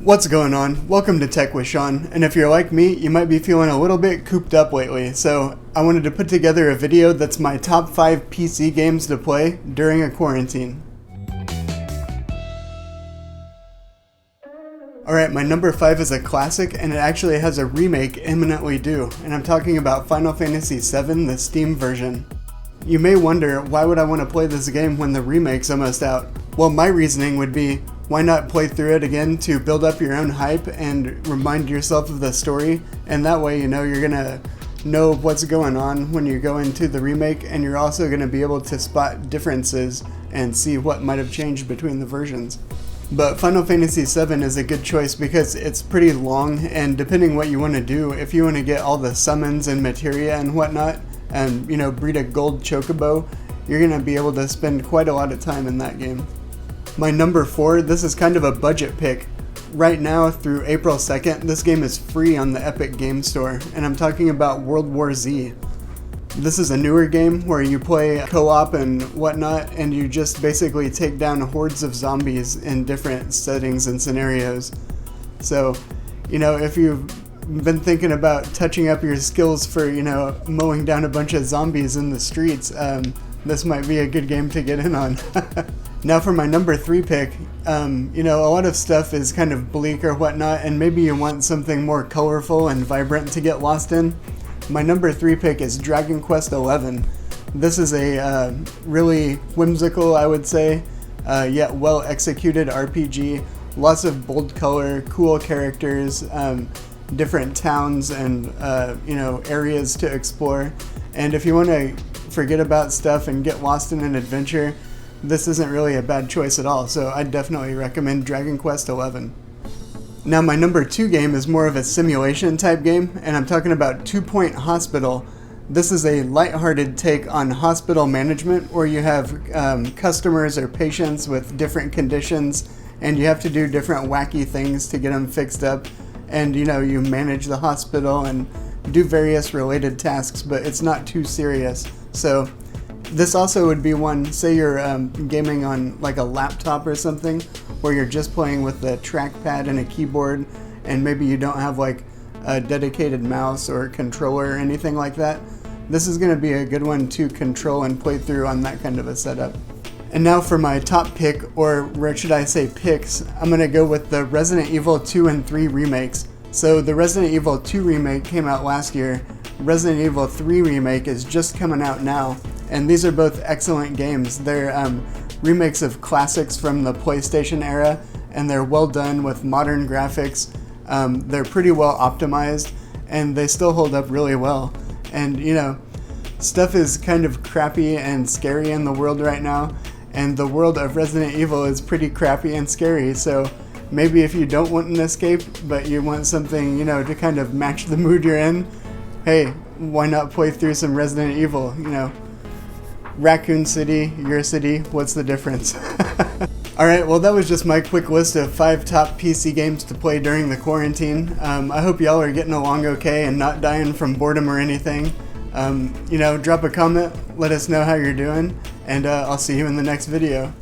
What's going on? Welcome to Tech with Sean, and if you're like me, you might be feeling a little bit cooped up lately, so I wanted to put together a video that's my top 5 PC games to play during a quarantine. Alright, my number 5 is a classic, and it actually has a remake imminently due, and I'm talking about Final Fantasy VII, the Steam version. You may wonder, why would I want to play this game when the remake's almost out? Well, my reasoning would be, why not play through it again to build up your own hype and remind yourself of the story, and that way you're gonna know what's going on when you go into the remake, and you're also gonna be able to spot differences and see what might have changed between the versions. But Final Fantasy VII is a good choice because it's pretty long, and depending what you want to do, if you want to get all the summons and materia and whatnot, and breed a gold chocobo, you're gonna be able to spend quite a lot of time in that game. My number 4, this is kind of a budget pick. Right now through April 2nd, this game is free on the Epic Game Store, and I'm talking about World War Z. This is a newer game where you play co-op and whatnot, and you just basically take down hordes of zombies in different settings and scenarios. So, if you've been thinking about touching up your skills for, mowing down a bunch of zombies in the streets, this might be a good game to get in on. Now for my number 3 pick, a lot of stuff is kind of bleak or whatnot, and maybe you want something more colorful and vibrant to get lost in. My number 3 pick is Dragon Quest XI. This is a really whimsical, I would say, yet well executed RPG. Lots of bold color, cool characters, different towns and areas to explore. And if you want to forget about stuff and get lost in an adventure, this isn't really a bad choice at all, so I'd definitely recommend Dragon Quest XI. Now my number 2 game is more of a simulation type game, and I'm talking about 2 Point Hospital. This is a lighthearted take on hospital management where you have customers or patients with different conditions, and you have to do different wacky things to get them fixed up, and you manage the hospital and do various related tasks, but it's not too serious. So this also would be one, say you're gaming on like a laptop or something, where you're just playing with the trackpad and a keyboard, and maybe you don't have like a dedicated mouse or controller or anything like that. This is going to be a good one to control and play through on that kind of a setup. And now for my top pick, or should I say picks, I'm going to go with the Resident Evil 2 and 3 remakes. So the Resident Evil 2 remake came out last year. Resident Evil 3 remake is just coming out now, and these are both excellent games. They're remakes of classics from the PlayStation era, and they're well done with modern graphics. They're pretty well optimized, and they still hold up really well. And stuff is kind of crappy and scary in the world right now, and the world of Resident Evil is pretty crappy and scary, so maybe if you don't want an escape, but you want something, to kind of match the mood you're in, hey, why not play through some Resident Evil, Raccoon City, your city, what's the difference? Alright, well that was just my quick list of 5 top PC games to play during the quarantine. I hope y'all are getting along okay and not dying from boredom or anything. Drop a comment, let us know how you're doing, and I'll see you in the next video.